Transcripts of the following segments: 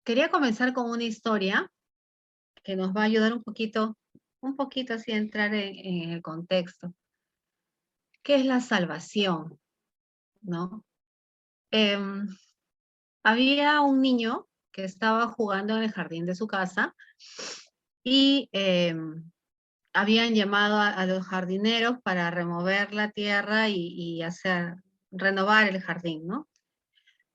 Quería comenzar con una historia que nos va a ayudar un poquito así a entrar en el contexto. ¿Qué es la salvación? ¿No? Em, Había un niño que estaba jugando en el jardín de su casa y habían llamado a los jardineros para remover la tierra y renovar el jardín, ¿no?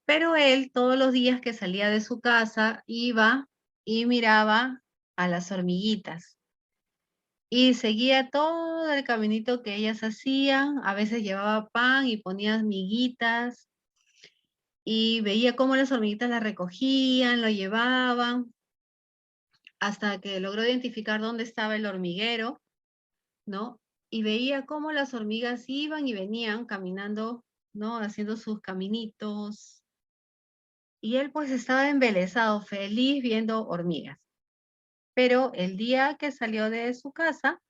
Pero él todos los días que salía de su casa iba y miraba a las hormiguitas. Y seguía todo el caminito que ellas hacían, a veces llevaba pan y ponía miguitas, y veía cómo las hormiguitas las recogían, lo llevaban, hasta que logró identificar dónde estaba el hormiguero, ¿no? Y veía cómo las hormigas iban y venían caminando, ¿no? Haciendo sus caminitos. Y él pues estaba embelesado, feliz viendo hormigas. Pero el día que salió de su casa,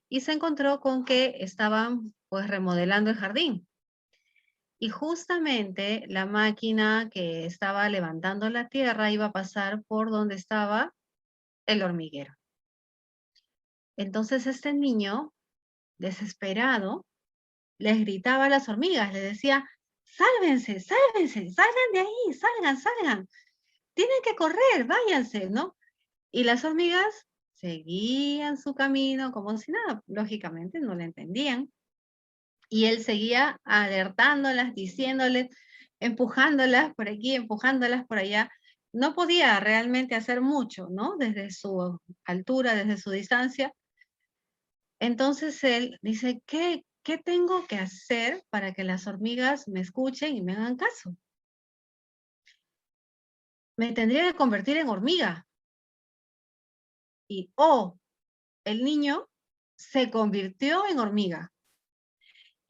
y se encontró con que estaban pues remodelando el jardín. Y justamente la máquina que estaba levantando la tierra iba a pasar por donde estaba el hormiguero. Entonces este niño, desesperado, les gritaba a las hormigas, les decía, sálvense, sálvense, salgan de ahí, salgan, salgan, tienen que correr, váyanse, ¿no? Y las hormigas seguían su camino como si nada, lógicamente no le entendían. Y él seguía alertándolas, diciéndoles, empujándolas por aquí, empujándolas por allá. No podía realmente hacer mucho, ¿no? Desde su altura, desde su distancia. Entonces él dice, ¿qué tengo que hacer para que las hormigas me escuchen y me hagan caso? Me tendría que convertir en hormiga. Y, el niño se convirtió en hormiga.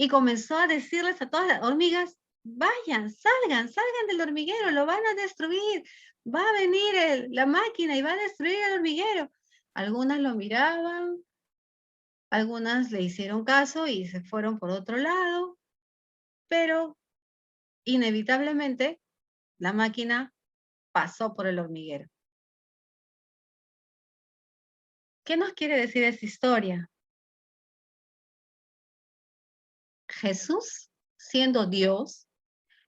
Y comenzó a decirles a todas las hormigas, vayan, salgan, salgan del hormiguero, lo van a destruir, va a venir la máquina y va a destruir el hormiguero. Algunas lo miraban, algunas le hicieron caso y se fueron por otro lado, pero inevitablemente la máquina pasó por el hormiguero. ¿Qué nos quiere decir esta historia? Jesús, siendo Dios,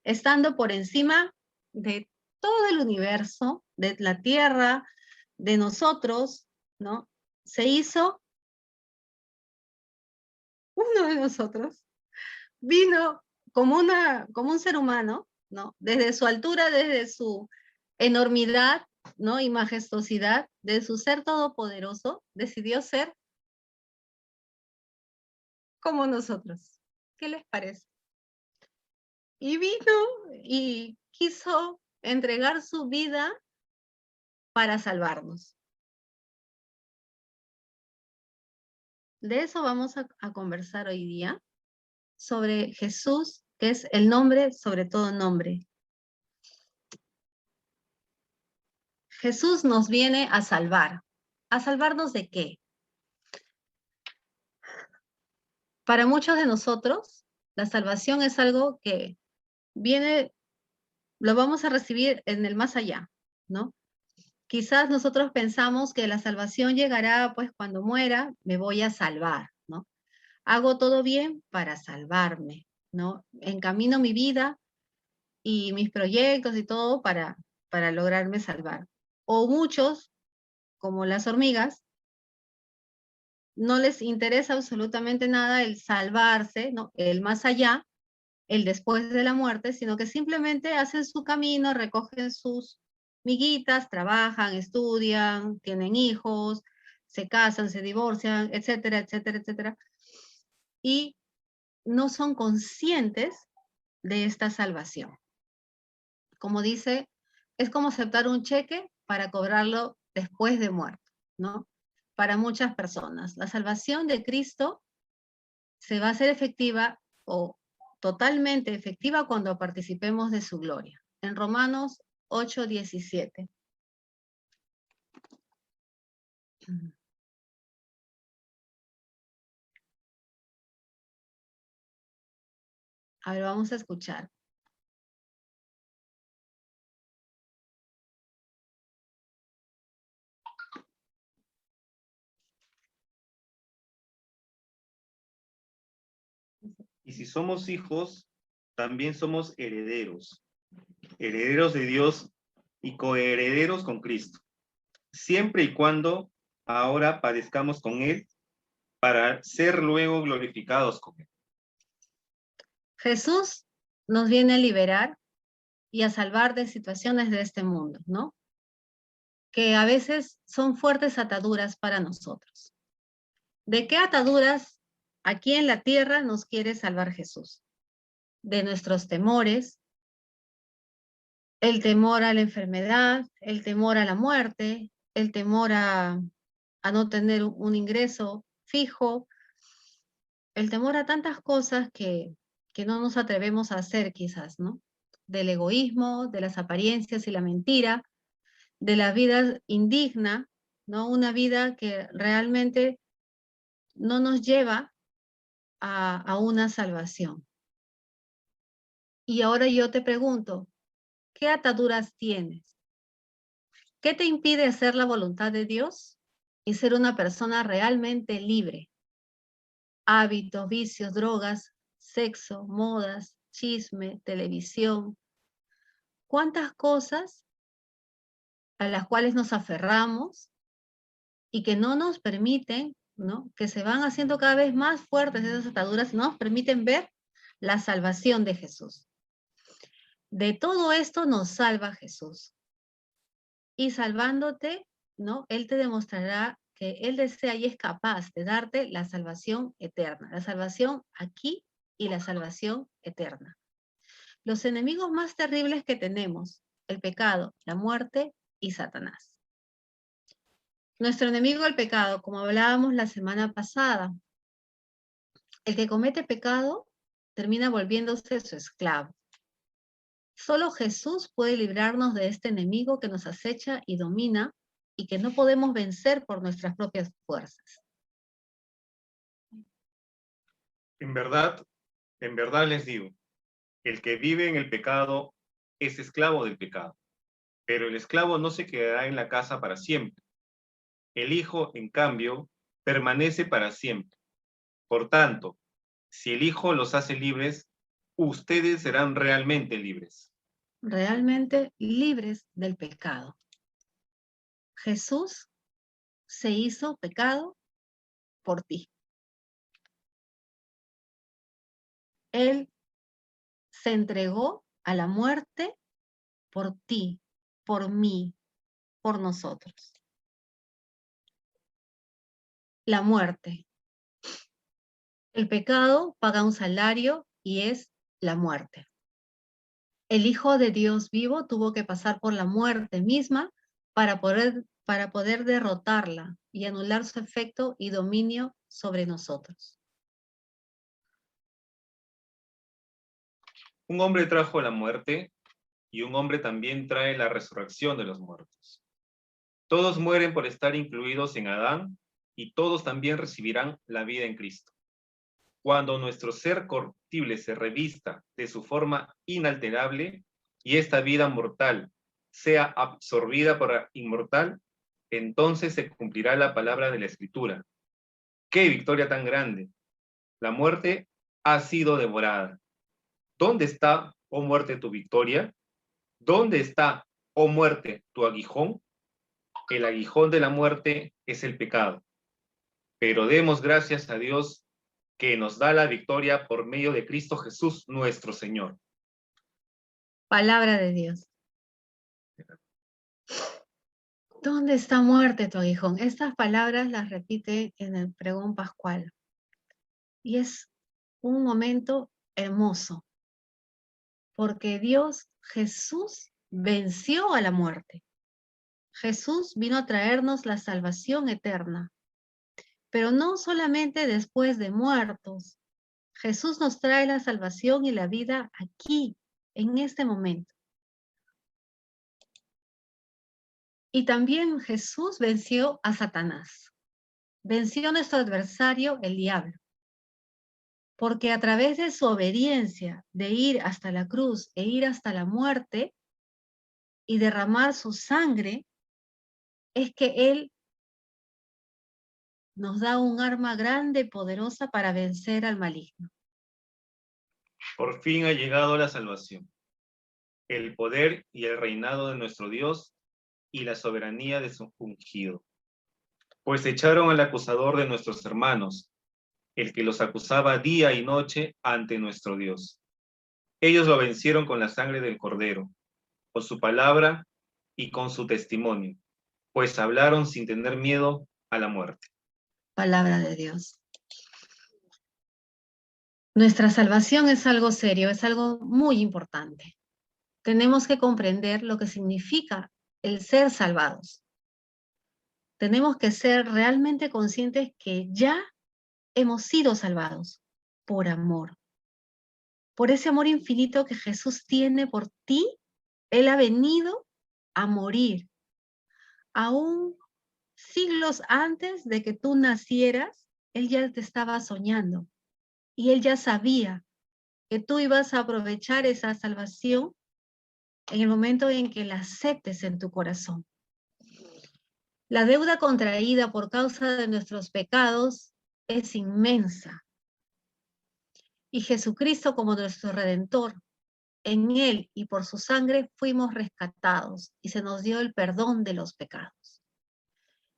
estando por encima de todo el universo, de la tierra, de nosotros, ¿no? Se hizo uno de nosotros, vino como un ser humano, ¿no? Desde su altura, desde su enormidad, ¿no? Y majestuosidad, de su ser todopoderoso, decidió ser como nosotros. ¿Qué les parece? Y vino y quiso entregar su vida para salvarnos. De eso vamos a conversar hoy día, sobre Jesús, que es el nombre sobre todo nombre. Jesús nos viene a salvar. ¿A salvarnos de qué? Para muchos de nosotros, la salvación es algo que viene, lo vamos a recibir en el más allá, ¿no? Quizás nosotros pensamos que la salvación llegará pues cuando muera, me voy a salvar, ¿no? Hago todo bien para salvarme, ¿no? Encamino mi vida y mis proyectos y todo para lograrme salvar. O muchos, como las hormigas, no les interesa absolutamente nada el salvarse, ¿no? El más allá, el después de la muerte, sino que simplemente hacen su camino, recogen sus miguitas, trabajan, estudian, tienen hijos, se casan, se divorcian, etcétera, etcétera, etcétera. Y no son conscientes de esta salvación. Como dice, es como aceptar un cheque para cobrarlo después de muerto, ¿no? Para muchas personas. La salvación de Cristo se va a hacer efectiva o totalmente efectiva cuando participemos de su gloria. En Romanos 8:17. A ver, vamos a escuchar. Y si somos hijos, también somos herederos, herederos de Dios y coherederos con Cristo, siempre y cuando ahora padezcamos con Él para ser luego glorificados con Él. Jesús nos viene a liberar y a salvar de situaciones de este mundo, ¿no? Que a veces son fuertes ataduras para nosotros. ¿De qué ataduras aquí en la tierra nos quiere salvar Jesús? De nuestros temores, el temor a la enfermedad, el temor a la muerte, el temor a no tener un ingreso fijo, el temor a tantas cosas que no nos atrevemos a hacer quizás, ¿no? Del egoísmo, de las apariencias y la mentira, de la vida indigna, ¿no? Una vida que realmente no nos lleva a una salvación. Y ahora yo te pregunto, ¿qué ataduras tienes? ¿Qué te impide hacer la voluntad de Dios y ser una persona realmente libre? Hábitos, vicios, drogas, sexo, modas, chisme, televisión. ¿Cuántas cosas a las cuales nos aferramos y que no nos permiten, ¿no? Que se van haciendo cada vez más fuertes esas ataduras, no nos permiten ver la salvación de Jesús? De todo esto nos salva Jesús. Y salvándote, ¿no? Él te demostrará que Él desea y es capaz de darte la salvación eterna, la salvación aquí y la salvación eterna. Los enemigos más terribles que tenemos, el pecado, la muerte y Satanás. Nuestro enemigo el pecado, como hablábamos la semana pasada, el que comete pecado termina volviéndose su esclavo. Solo Jesús puede librarnos de este enemigo que nos acecha y domina y que no podemos vencer por nuestras propias fuerzas. En verdad les digo, el que vive en el pecado es esclavo del pecado, pero el esclavo no se quedará en la casa para siempre. El Hijo, en cambio, permanece para siempre. Por tanto, si el Hijo los hace libres, ustedes serán realmente libres. Realmente libres del pecado. Jesús se hizo pecado por ti. Él se entregó a la muerte por ti, por mí, por nosotros. La muerte. El pecado paga un salario y es la muerte. El Hijo de Dios vivo tuvo que pasar por la muerte misma para poder derrotarla y anular su efecto y dominio sobre nosotros. Un hombre trajo la muerte y un hombre también trae la resurrección de los muertos. Todos mueren por estar incluidos en Adán y todos también recibirán la vida en Cristo. Cuando nuestro ser corruptible se revista de su forma inalterable y esta vida mortal sea absorbida por la inmortal, entonces se cumplirá la palabra de la Escritura. ¡Qué victoria tan grande! La muerte ha sido devorada. ¿Dónde está, oh muerte, tu victoria? ¿Dónde está, oh muerte, tu aguijón? El aguijón de la muerte es el pecado. Pero demos gracias a Dios que nos da la victoria por medio de Cristo Jesús nuestro Señor. Palabra de Dios. ¿Dónde está muerte tu aguijón? Estas palabras las repite en el pregón pascual. Y es un momento hermoso, porque Dios, Jesús, venció a la muerte. Jesús vino a traernos la salvación eterna, pero no solamente después de muertos. Jesús nos trae la salvación y la vida aquí, en este momento. Y también Jesús venció a Satanás. Venció a nuestro adversario, el diablo. Porque a través de su obediencia, de ir hasta la cruz e ir hasta la muerte y derramar su sangre, es que Él nos da un arma grande, poderosa para vencer al maligno. Por fin ha llegado la salvación, el poder y el reinado de nuestro Dios y la soberanía de su ungido. Pues echaron al acusador de nuestros hermanos, el que los acusaba día y noche ante nuestro Dios. Ellos lo vencieron con la sangre del Cordero, con su palabra y con su testimonio, pues hablaron sin tener miedo a la muerte. Palabra de Dios. Nuestra salvación es algo serio, es algo muy importante. Tenemos que comprender lo que significa el ser salvados. Tenemos que ser realmente conscientes que ya hemos sido salvados por amor. Por ese amor infinito que Jesús tiene por ti, Él ha venido a morir. Aún siglos antes de que tú nacieras, Él ya te estaba soñando. Y Él ya sabía que tú ibas a aprovechar esa salvación en el momento en que la aceptes en tu corazón. La deuda contraída por causa de nuestros pecados es inmensa. Y Jesucristo como nuestro Redentor, en Él y por su sangre fuimos rescatados y se nos dio el perdón de los pecados.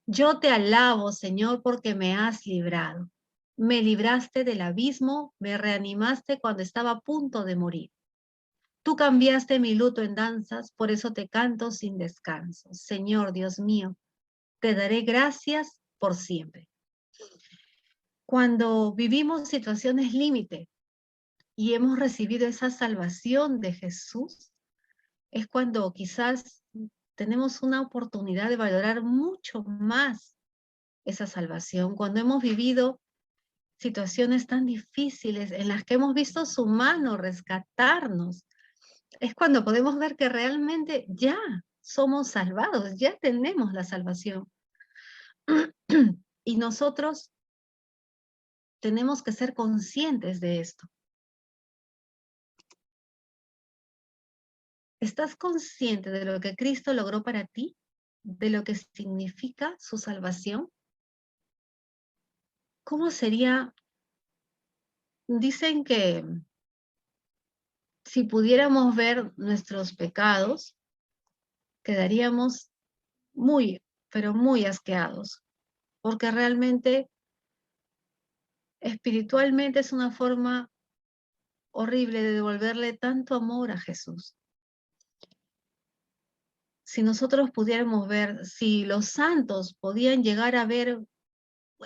Yo te alabo, Señor, porque me has librado. Me libraste del abismo, me reanimaste cuando estaba a punto de morir. Tú cambiaste mi luto en danzas, por eso te canto sin descanso. Señor Dios mío, te daré gracias por siempre. Cuando vivimos situaciones límite y hemos recibido esa salvación de Jesús, es cuando quizás tenemos una oportunidad de valorar mucho más esa salvación. Cuando hemos vivido situaciones tan difíciles en las que hemos visto su mano rescatarnos, es cuando podemos ver que realmente ya somos salvados, ya tenemos la salvación. Y nosotros tenemos que ser conscientes de esto. ¿Estás consciente de lo que Cristo logró para ti? ¿De lo que significa su salvación? ¿Cómo sería? Dicen que si pudiéramos ver nuestros pecados, quedaríamos muy, pero muy asqueados, porque realmente espiritualmente es una forma horrible de devolverle tanto amor a Jesús. Si nosotros pudiéramos ver, si los santos podían llegar a ver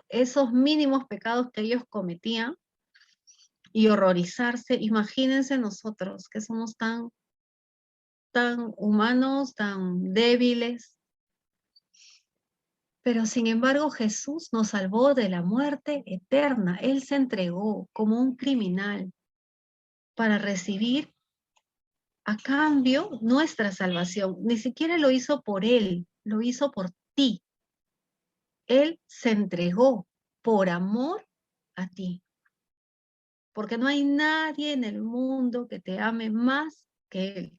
esos mínimos pecados que ellos cometían y horrorizarse, imagínense nosotros que somos tan humanos, tan débiles. Pero sin embargo Jesús nos salvó de la muerte eterna. Él se entregó como un criminal para recibir a cambio nuestra salvación. Ni siquiera lo hizo por Él, lo hizo por ti. Él se entregó por amor a ti. Porque no hay nadie en el mundo que te ame más que Él.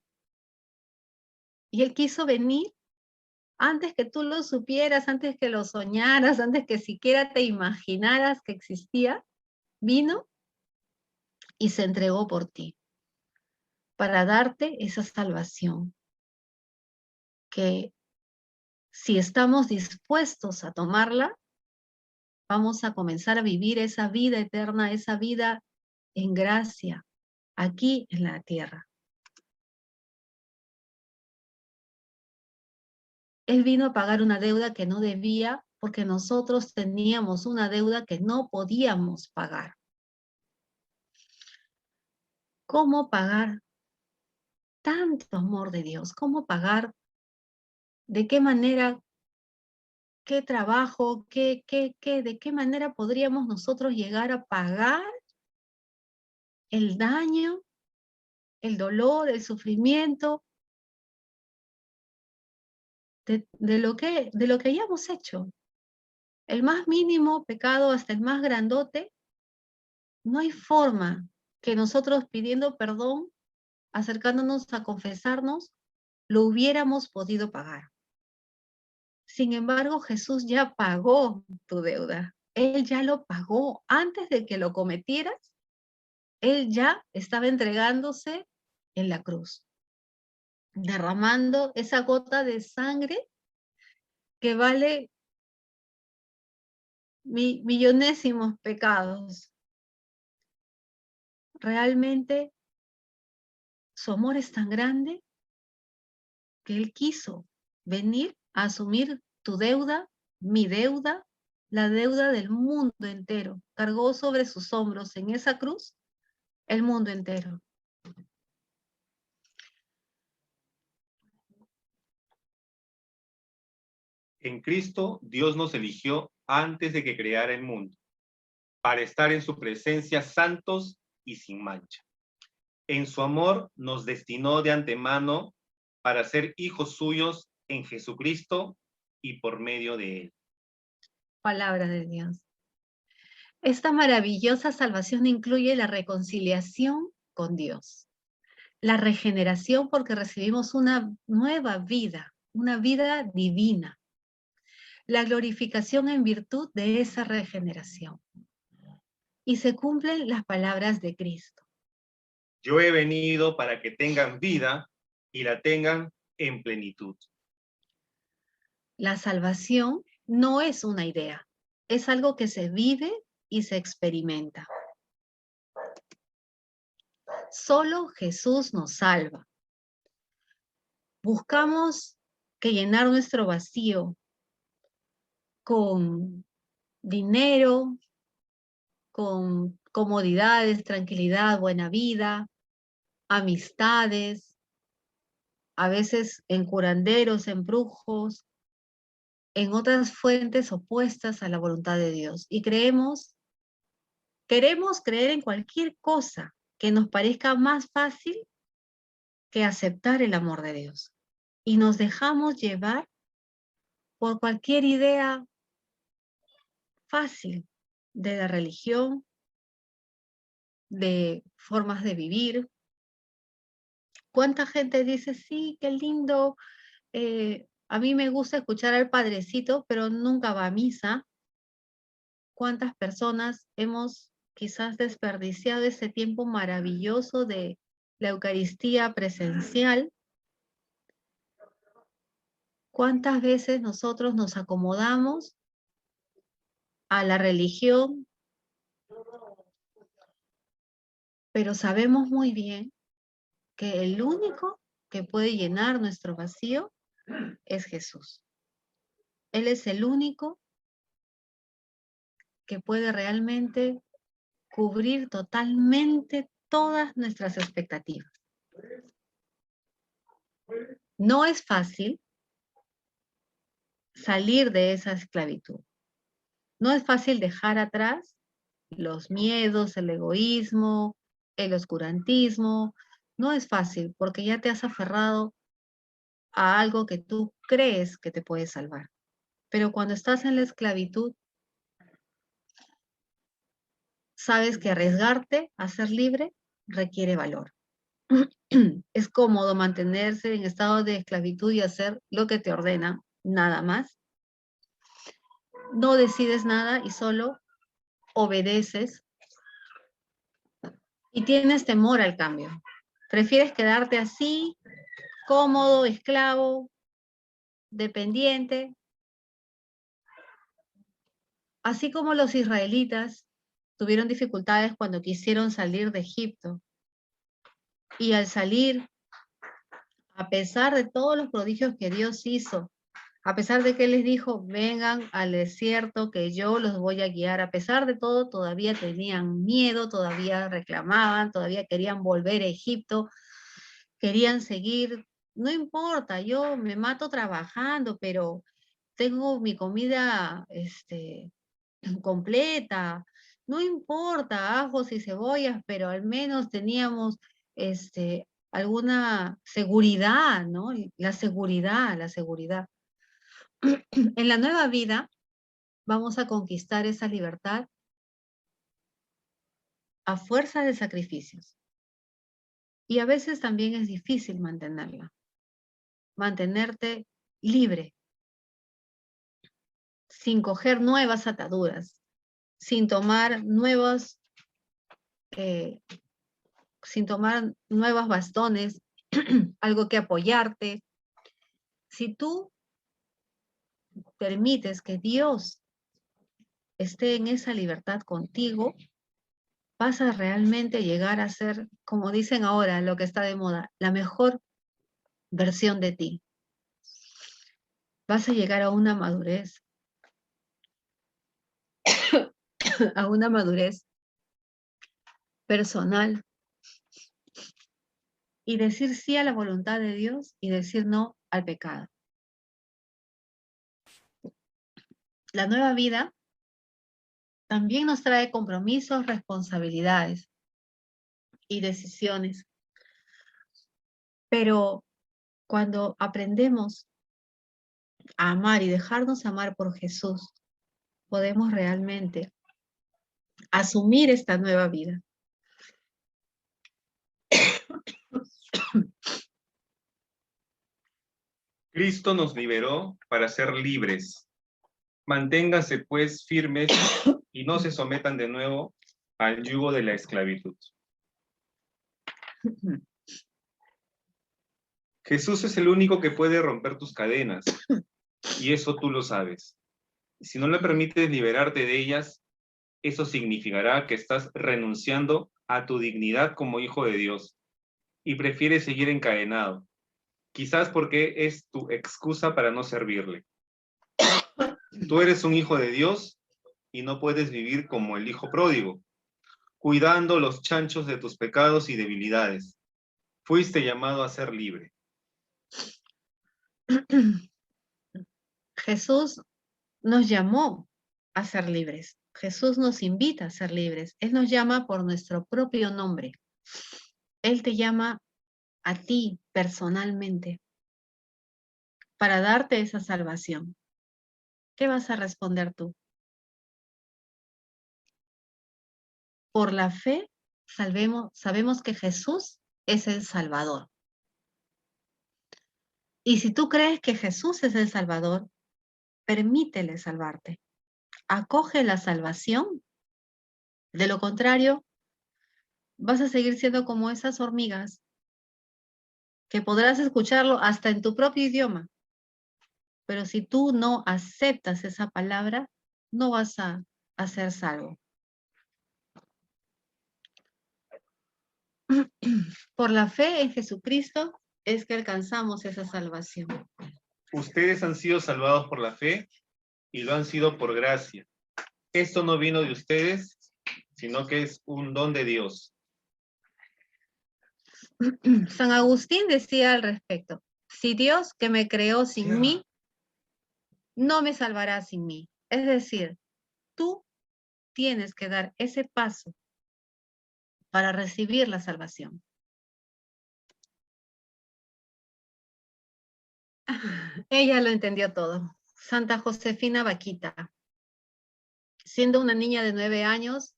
Y Él quiso venir antes que tú lo supieras, antes que lo soñaras, antes que siquiera te imaginaras que existía, vino y se entregó por ti para darte esa salvación que si estamos dispuestos a tomarla, vamos a comenzar a vivir esa vida eterna, esa vida en gracia, aquí en la tierra. Él vino a pagar una deuda que no debía porque nosotros teníamos una deuda que no podíamos pagar. ¿Cómo pagar tanto amor de Dios? ¿Cómo pagar? ¿De qué manera? ¿Qué trabajo? ¿De qué manera podríamos nosotros llegar a pagar el daño, el dolor, el sufrimiento de lo que hayamos hecho? El más mínimo pecado hasta el más grandote, no hay forma que nosotros pidiendo perdón, acercándonos a confesarnos, lo hubiéramos podido pagar. Sin embargo, Jesús ya pagó tu deuda. Él ya lo pagó antes de que lo cometieras. Él ya estaba entregándose en la cruz, derramando esa gota de sangre que vale millonésimos pecados. Realmente su amor es tan grande que Él quiso venir a asumir tu deuda, mi deuda, la deuda del mundo entero. Cargó sobre sus hombros en esa cruz el mundo entero. En Cristo, Dios nos eligió antes de que creara el mundo, para estar en su presencia santos y sin mancha. En su amor nos destinó de antemano para ser hijos suyos en Jesucristo y por medio de él. Palabra de Dios. Esta maravillosa salvación incluye la reconciliación con Dios, la regeneración porque recibimos una nueva vida, una vida divina, la glorificación en virtud de esa regeneración. Y se cumplen las palabras de Cristo. Yo he venido para que tengan vida y la tengan en plenitud. La salvación no es una idea, es algo que se vive y se experimenta. Solo Jesús nos salva. Buscamos que llenar nuestro vacío con dinero, con comodidades, tranquilidad, buena vida, amistades, a veces en curanderos, en brujos, en otras fuentes opuestas a la voluntad de Dios. Y queremos creer en cualquier cosa que nos parezca más fácil que aceptar el amor de Dios. Y nos dejamos llevar por cualquier idea fácil de la religión, de formas de vivir. ¿Cuánta gente dice, sí, qué lindo, a mí me gusta escuchar al padrecito, pero nunca va a misa? ¿Cuántas personas hemos quizás desperdiciado ese tiempo maravilloso de la Eucaristía presencial? ¿Cuántas veces nosotros nos acomodamos a la religión, pero sabemos muy bien que el único que puede llenar nuestro vacío es Jesús? Él es el único que puede realmente cubrir totalmente todas nuestras expectativas. No es fácil salir de esa esclavitud. No es fácil dejar atrás los miedos, el egoísmo, el oscurantismo. No es fácil porque ya te has aferrado a algo que tú crees que te puede salvar. Pero cuando estás en la esclavitud, sabes que arriesgarte a ser libre requiere valor. Es cómodo mantenerse en estado de esclavitud y hacer lo que te ordena, nada más. No decides nada y solo obedeces y tienes temor al cambio. Prefieres quedarte así, cómodo, esclavo, dependiente. Así como los israelitas tuvieron dificultades cuando quisieron salir de Egipto. Y al salir, a pesar de todos los prodigios que Dios hizo, a pesar de que Él les dijo, vengan al desierto que yo los voy a guiar, a pesar de todo, todavía tenían miedo, todavía reclamaban, todavía querían volver a Egipto, querían seguir. No importa, yo me mato trabajando, pero tengo mi comida completa. No importa, ajos y cebollas, pero al menos teníamos alguna seguridad, ¿no? La seguridad, la seguridad. En la nueva vida vamos a conquistar esa libertad a fuerza de sacrificios. Y a veces también es difícil mantenerla. Mantenerte libre, sin coger nuevas ataduras, sin tomar nuevos sin tomar nuevos bastones, algo que apoyarte. Si tú permites que Dios esté en esa libertad contigo, vas a realmente llegar a ser, como dicen ahora, lo que está de moda, la mejor versión de ti. Vas a llegar a una madurez, a una madurez personal y decir sí a la voluntad de Dios y decir no al pecado. La nueva vida también nos trae compromisos, responsabilidades y decisiones. Pero cuando aprendemos a amar y dejarnos amar por Jesús, podemos realmente asumir esta nueva vida. Cristo nos liberó para ser libres. Manténganse pues firmes y no se sometan de nuevo al yugo de la esclavitud. Jesús es el único que puede romper tus cadenas, y eso tú lo sabes. Si no le permites liberarte de ellas, eso significará que estás renunciando a tu dignidad como hijo de Dios y prefieres seguir encadenado, quizás porque es tu excusa para no servirle. Tú eres un hijo de Dios y no puedes vivir como el hijo pródigo, cuidando los chanchos de tus pecados y debilidades. Fuiste llamado a ser libre. Jesús nos llamó a ser libres. Jesús nos invita a ser libres. Él nos llama por nuestro propio nombre. Él te llama a ti personalmente para darte esa salvación. ¿Qué vas a responder tú? Por la fe, sabemos que Jesús es el Salvador. Y si tú crees que Jesús es el Salvador, permítele salvarte. Acoge la salvación. De lo contrario, vas a seguir siendo como esas hormigas que podrás escucharlo hasta en tu propio idioma. Pero si tú no aceptas esa palabra, no vas a ser salvo. Por la fe en Jesucristo es que alcanzamos esa salvación. Ustedes han sido salvados por la fe y lo han sido por gracia. Esto no vino de ustedes, sino que es un don de Dios. San Agustín decía al respecto, si Dios que me creó sin mí, no me salvará sin mí. Es decir, tú tienes que dar ese paso para recibir la salvación. Ella lo entendió todo. Santa Josefina Vaquita. Siendo una niña de 9 años,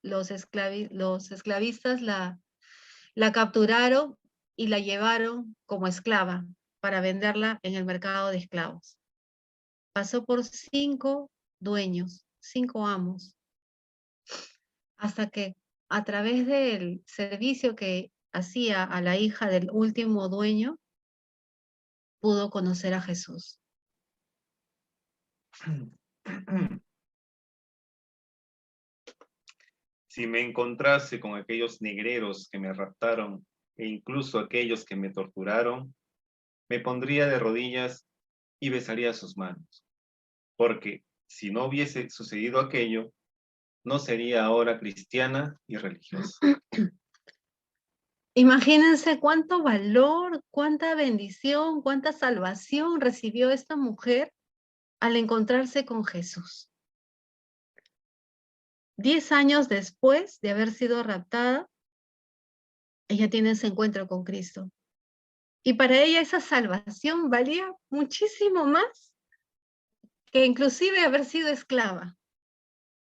los esclavistas la capturaron y la llevaron como esclava para venderla en el mercado de esclavos. Pasó por 5 dueños, 5 amos, hasta que a través del servicio que hacía a la hija del último dueño, pudo conocer a Jesús. Si me encontrase con aquellos negreros que me raptaron e incluso aquellos que me torturaron, me pondría de rodillas y besaría sus manos, porque si no hubiese sucedido aquello, no sería ahora cristiana y religiosa. Imagínense cuánto valor, cuánta bendición, cuánta salvación recibió esta mujer al encontrarse con Jesús. 10 años después de haber sido raptada, ella tiene ese encuentro con Cristo. Y para ella esa salvación valía muchísimo más que inclusive haber sido esclava,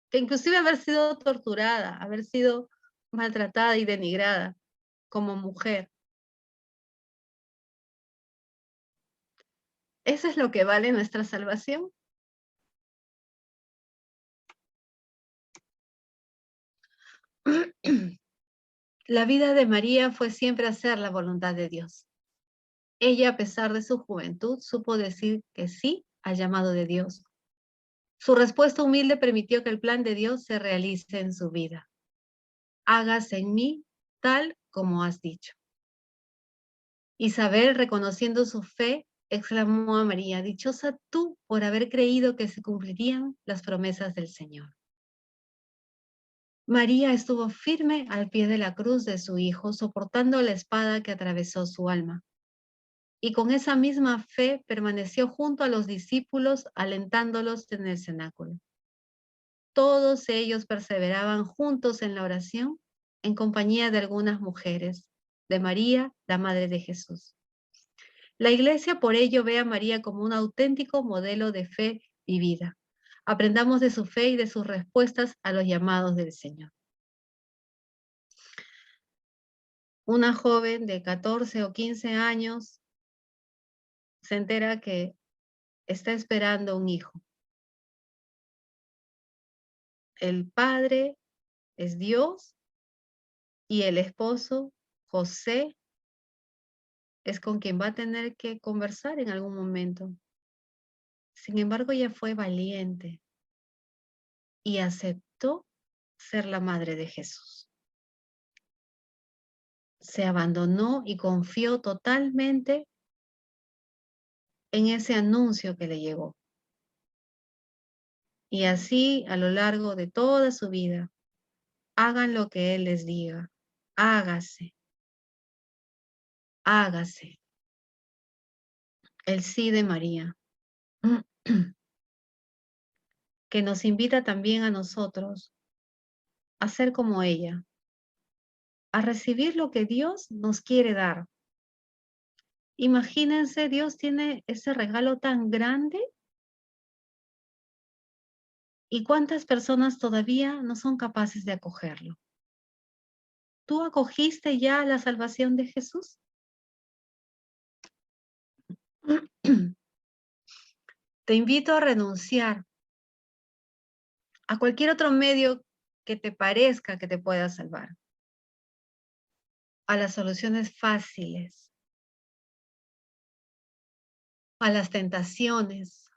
que inclusive haber sido torturada, haber sido maltratada y denigrada como mujer. ¿Eso es lo que vale nuestra salvación? La vida de María fue siempre hacer la voluntad de Dios. Ella, a pesar de su juventud, supo decir que sí al llamado de Dios. Su respuesta humilde permitió que el plan de Dios se realice en su vida. Hágase en mí tal como has dicho. Isabel, reconociendo su fe, exclamó a María: dichosa tú por haber creído que se cumplirían las promesas del Señor. María estuvo firme al pie de la cruz de su Hijo, soportando la espada que atravesó su alma. Y con esa misma fe permaneció junto a los discípulos, alentándolos en el cenáculo. Todos ellos perseveraban juntos en la oración, en compañía de algunas mujeres, de María, la Madre de Jesús. La Iglesia por ello ve a María como un auténtico modelo de fe vivida. Aprendamos de su fe y de sus respuestas a los llamados del Señor. Una joven de 14 o 15 años se entera que está esperando un hijo. El padre es Dios y el esposo, José, es con quien va a tener que conversar en algún momento. Sin embargo, ella fue valiente y aceptó ser la madre de Jesús. Se abandonó y confió totalmente en ese anuncio que le llegó. Y así, a lo largo de toda su vida, hagan lo que Él les diga. Hágase. Hágase. El sí de María, que nos invita también a nosotros a ser como ella, a recibir lo que Dios nos quiere dar. Imagínense, Dios tiene ese regalo tan grande y cuántas personas todavía no son capaces de acogerlo. ¿Tú acogiste ya la salvación de Jesús? Te invito a renunciar a cualquier otro medio que te parezca que te pueda salvar, a las soluciones fáciles, a las tentaciones,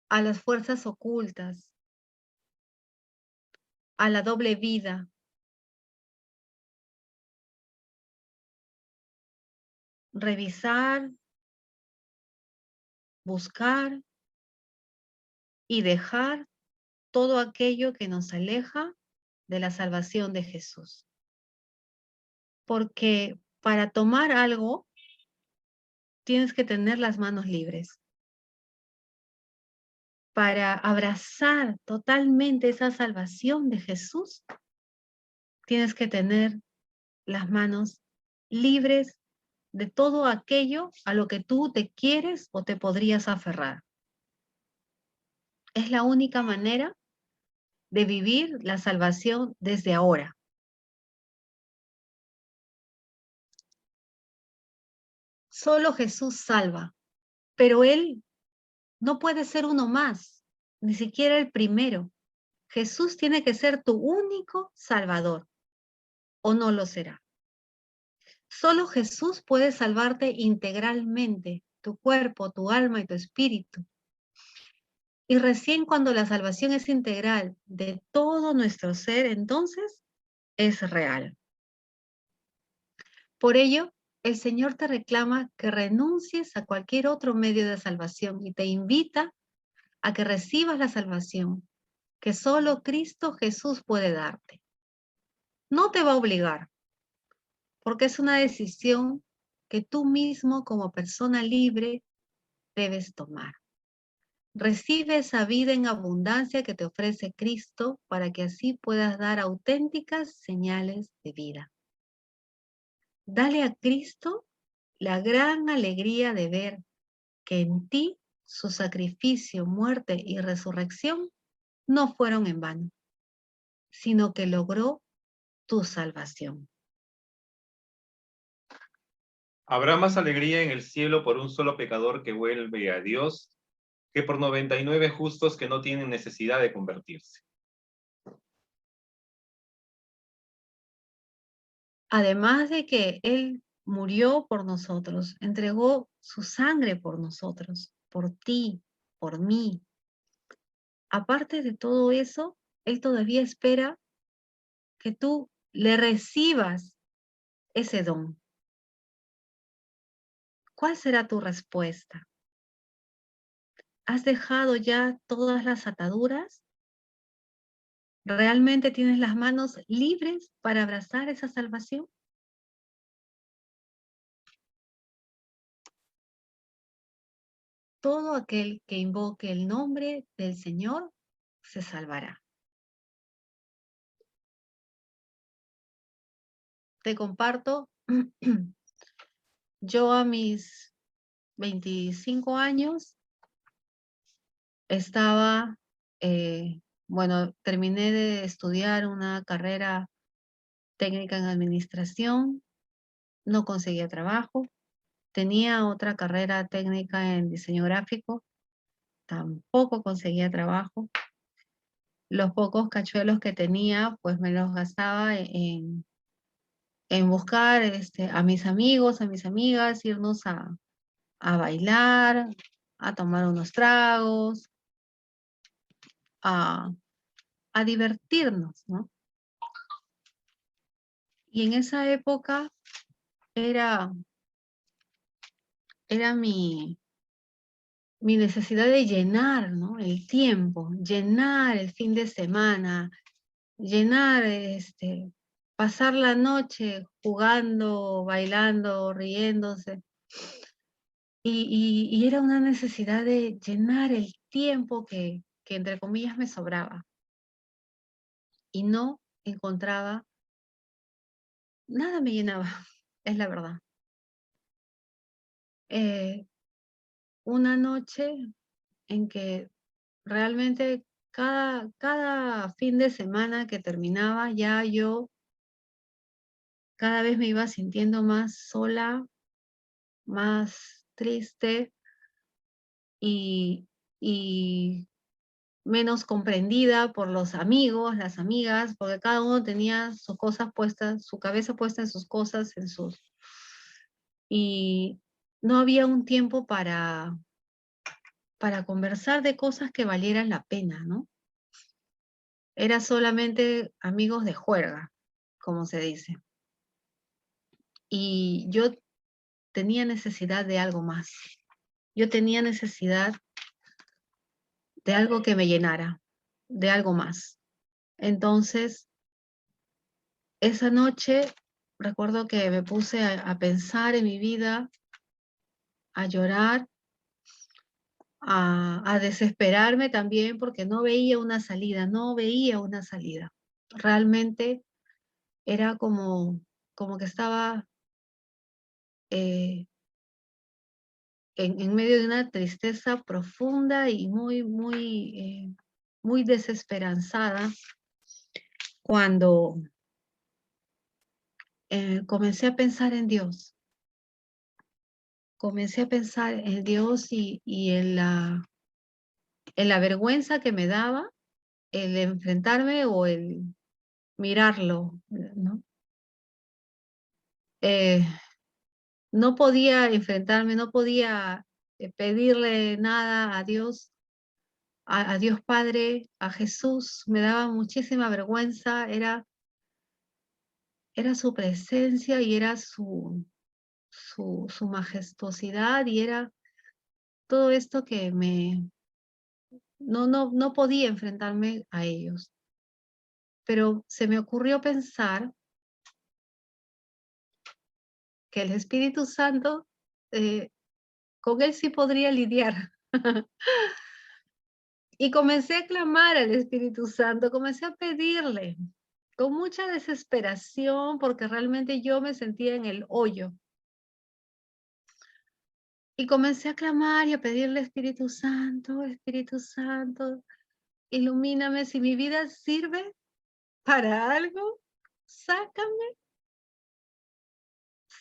a las fuerzas ocultas, a la doble vida. Revisar, buscar y dejar todo aquello que nos aleja de la salvación de Jesús. Porque para tomar algo tienes que tener las manos libres. Para abrazar totalmente esa salvación de Jesús, tienes que tener las manos libres de todo aquello a lo que tú te quieres o te podrías aferrar. Es la única manera de vivir la salvación desde ahora. Solo Jesús salva, pero Él no puede ser uno más, ni siquiera el primero. Jesús tiene que ser tu único Salvador, o no lo será. Solo Jesús puede salvarte integralmente, tu cuerpo, tu alma y tu espíritu. Y recién cuando la salvación es integral de todo nuestro ser, entonces es real. Por ello, el Señor te reclama que renuncies a cualquier otro medio de salvación y te invita a que recibas la salvación que solo Cristo Jesús puede darte. No te va a obligar, porque es una decisión que tú mismo como persona libre debes tomar. Recibe esa vida en abundancia que te ofrece Cristo para que así puedas dar auténticas señales de vida. Dale a Cristo la gran alegría de ver que en ti su sacrificio, muerte y resurrección no fueron en vano, sino que logró tu salvación. Habrá más alegría en el cielo por un solo pecador que vuelve a Dios que por 99 justos que no tienen necesidad de convertirse. además de que Él murió por nosotros, entregó su sangre por nosotros, por ti, por mí. Aparte de todo eso, Él todavía espera que tú le recibas ese don. ¿Cuál será tu respuesta? ¿Has dejado ya todas las ataduras? ¿Realmente tienes las manos libres para abrazar esa salvación? Todo aquel que invoque el nombre del Señor se salvará. Te comparto, yo a mis 25 años estaba, bueno, terminé de estudiar una carrera técnica en administración, no conseguía trabajo, tenía otra carrera técnica en diseño gráfico, tampoco conseguía trabajo. Los pocos cachuelos que tenía, pues me los gastaba en buscar a mis amigos, a mis amigas, irnos a bailar, a tomar unos tragos, a, a divertirnos, ¿no? Y en esa época era, era mi necesidad de llenar, ¿no? El tiempo, llenar el fin de semana, llenar, pasar la noche jugando, bailando, riéndose. Y era una necesidad de llenar el tiempo que entre comillas me sobraba. Y no encontraba, nada me llenaba, es la verdad. Una noche en que realmente cada fin de semana que terminaba, ya yo cada vez me iba sintiendo más sola, más triste y, y menos comprendida por los amigos, las amigas, porque cada uno tenía sus cosas puestas, su cabeza puesta en sus cosas, y no había un tiempo para conversar de cosas que valieran la pena, ¿no? Era solamente amigos de juerga, como se dice. Y yo tenía necesidad de algo más. Yo tenía necesidad de algo que me llenara, de algo más. Entonces, esa noche recuerdo que me puse a pensar en mi vida, a llorar, a desesperarme también porque no veía una salida, no veía una salida. Realmente era como que estaba eh, en medio de una tristeza profunda y muy desesperanzada cuando comencé a pensar en Dios. Comencé a pensar en Dios y en la vergüenza que me daba el enfrentarme o el mirarlo, ¿no? Eh, no podía enfrentarme, no podía pedirle nada a Dios, a Dios Padre, a Jesús. Me daba muchísima vergüenza, era su presencia y era su majestuosidad y era todo esto que no podía enfrentarme a ellos. Pero se me ocurrió pensar que el Espíritu Santo, eh, con él sí podría lidiar. Y comencé a clamar al Espíritu Santo, comencé a pedirle con mucha desesperación porque realmente yo me sentía en el hoyo. Y comencé a clamar y a pedirle Espíritu Santo, ilumíname si mi vida sirve para algo, sácame,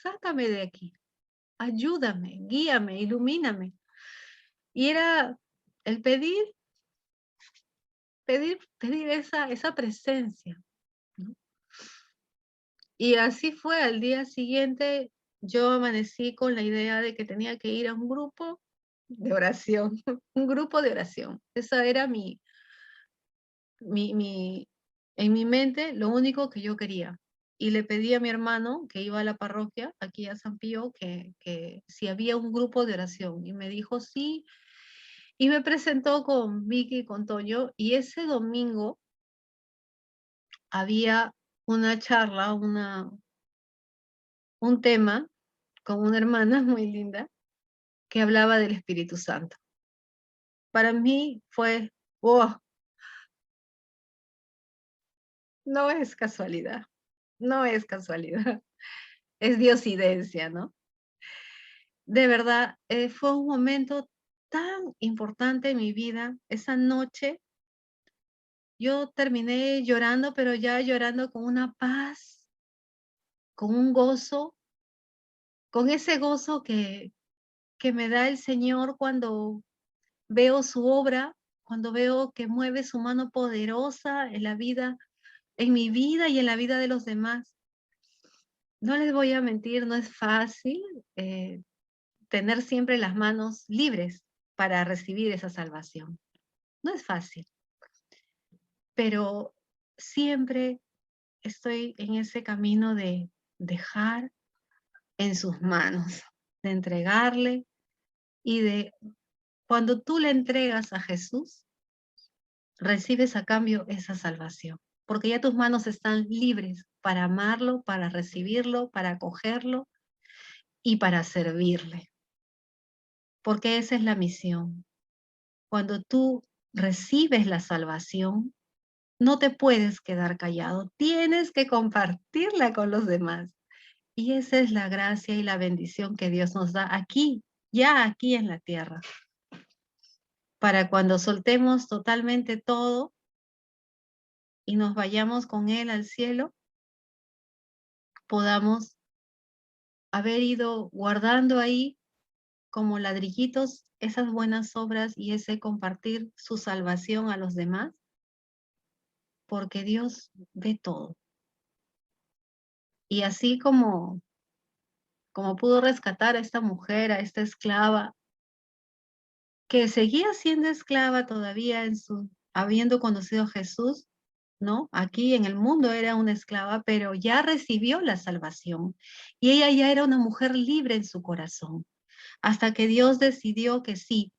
sácame de aquí, ayúdame, guíame, ilumíname. Y era el pedir esa presencia, ¿no? Y así fue, al día siguiente yo amanecí con la idea de que tenía que ir a un grupo de oración, un grupo de oración. Esa era mi, mi, en mi mente lo único que yo quería. Y le pedí a mi hermano que iba a la parroquia, aquí a San Pío, que si había un grupo de oración. Y me dijo sí, y me presentó con Vicky y con Toño. Y ese domingo había una charla, un tema con una hermana muy linda que hablaba del Espíritu Santo. Para mí fue, wow, no es casualidad, no es casualidad, es diosidencia, ¿no? De verdad, fue un momento tan importante en mi vida. Esa noche yo terminé llorando, pero ya llorando con una paz, con un gozo, con ese gozo que me da el Señor cuando veo su obra, cuando veo que mueve su mano poderosa en la vida, en mi vida y en la vida de los demás. No les voy a mentir, no es fácil tener siempre las manos libres para recibir esa salvación. No es fácil, pero siempre estoy en ese camino de dejar en sus manos, de entregarle y de cuando tú le entregas a Jesús, recibes a cambio esa salvación, porque ya tus manos están libres para amarlo, para recibirlo, para acogerlo y para servirle, porque esa es la misión. Cuando tú recibes la salvación, no te puedes quedar callado, tienes que compartirla con los demás. Y esa es la gracia y la bendición que Dios nos da aquí, ya aquí en la tierra, para cuando soltemos totalmente todo y nos vayamos con Él al cielo, podamos haber ido guardando ahí como ladrillitos esas buenas obras y ese compartir su salvación a los demás, porque Dios ve todo. Y así como pudo rescatar a esta mujer, a esta esclava, que seguía siendo esclava todavía habiendo conocido a Jesús, ¿no? Aquí en el mundo era una esclava, pero ya recibió la salvación y ella ya era una mujer libre en su corazón, hasta que Dios decidió que sí,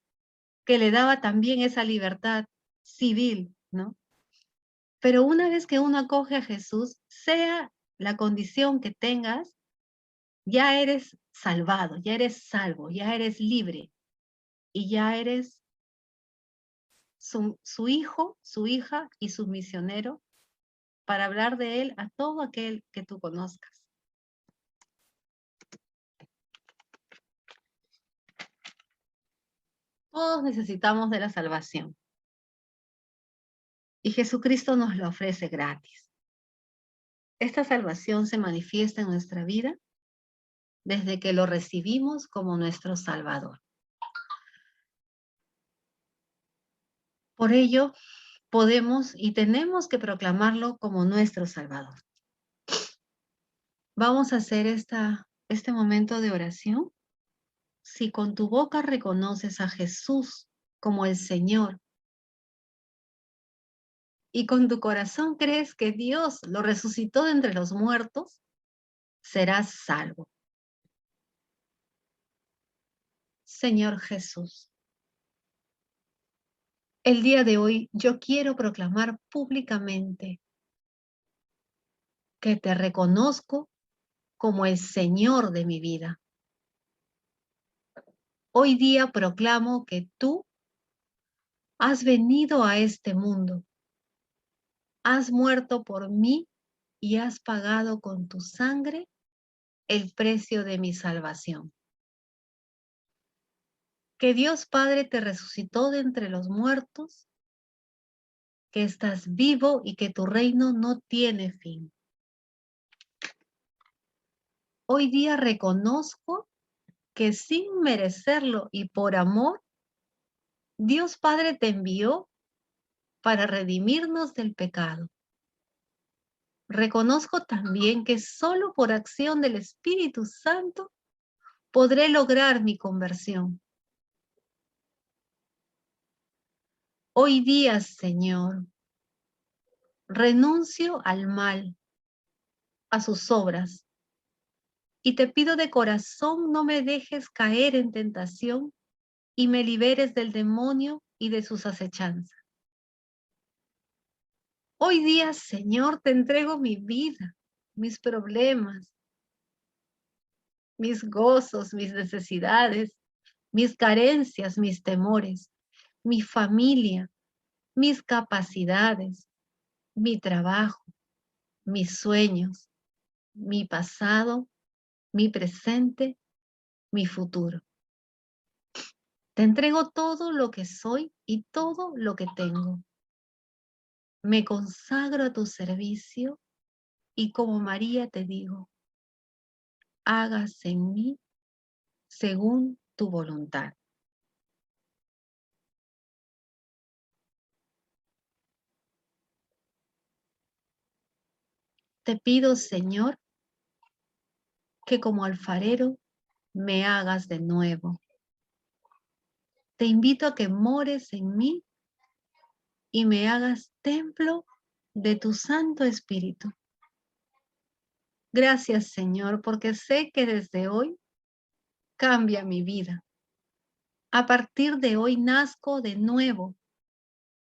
que le daba también esa libertad civil, ¿no? Pero una vez que uno acoge a Jesús, sea la condición que tengas, ya eres salvado, ya eres salvo, ya eres libre y ya eres su hijo, su hija y su misionero para hablar de él a todo aquel que tú conozcas. Todos necesitamos de la salvación y Jesucristo nos la ofrece gratis. Esta salvación se manifiesta en nuestra vida desde que lo recibimos como nuestro Salvador. Por ello, podemos y tenemos que proclamarlo como nuestro Salvador. Vamos a hacer este momento de oración. Si con tu boca reconoces a Jesús como el Señor y con tu corazón crees que Dios lo resucitó de entre los muertos, serás salvo. Señor Jesús, el día de hoy yo quiero proclamar públicamente que te reconozco como el Señor de mi vida. Hoy día proclamo que tú has venido a este mundo, has muerto por mí y has pagado con tu sangre el precio de mi salvación. Que Dios Padre te resucitó de entre los muertos, que estás vivo y que tu reino no tiene fin. Hoy día reconozco que sin merecerlo y por amor, Dios Padre te envió para redimirnos del pecado. reconozco también que solo por acción del Espíritu Santo podré lograr mi conversión. Hoy día, Señor, renuncio al mal, a sus obras, y te pido de corazón no me dejes caer en tentación y me liberes del demonio y de sus acechanzas. Hoy día, Señor, te entrego mi vida, mis problemas, mis gozos, mis necesidades, mis carencias, mis temores, mi familia, mis capacidades, mi trabajo, mis sueños, mi pasado, mi presente, mi futuro. Te entrego todo lo que soy y todo lo que tengo. Me consagro a tu servicio y como María te digo, hágase en mí según tu voluntad. Te pido, Señor, que como alfarero me hagas de nuevo. Te invito a que mores en mí y me hagas templo de tu Santo Espíritu. Gracias, Señor, porque sé que desde hoy cambia mi vida. A partir de hoy nazco de nuevo,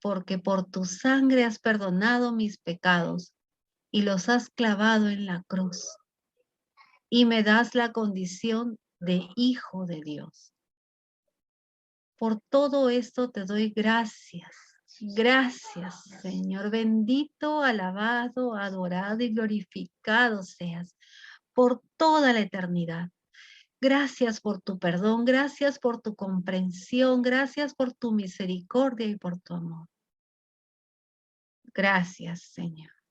porque por tu sangre has perdonado mis pecados y los has clavado en la cruz. Y me das la condición de hijo de Dios. Por todo esto te doy gracias. Gracias, Señor. Bendito, alabado, adorado y glorificado seas por toda la eternidad. Gracias por tu perdón, gracias por tu comprensión, gracias por tu misericordia y por tu amor. Gracias, Señor.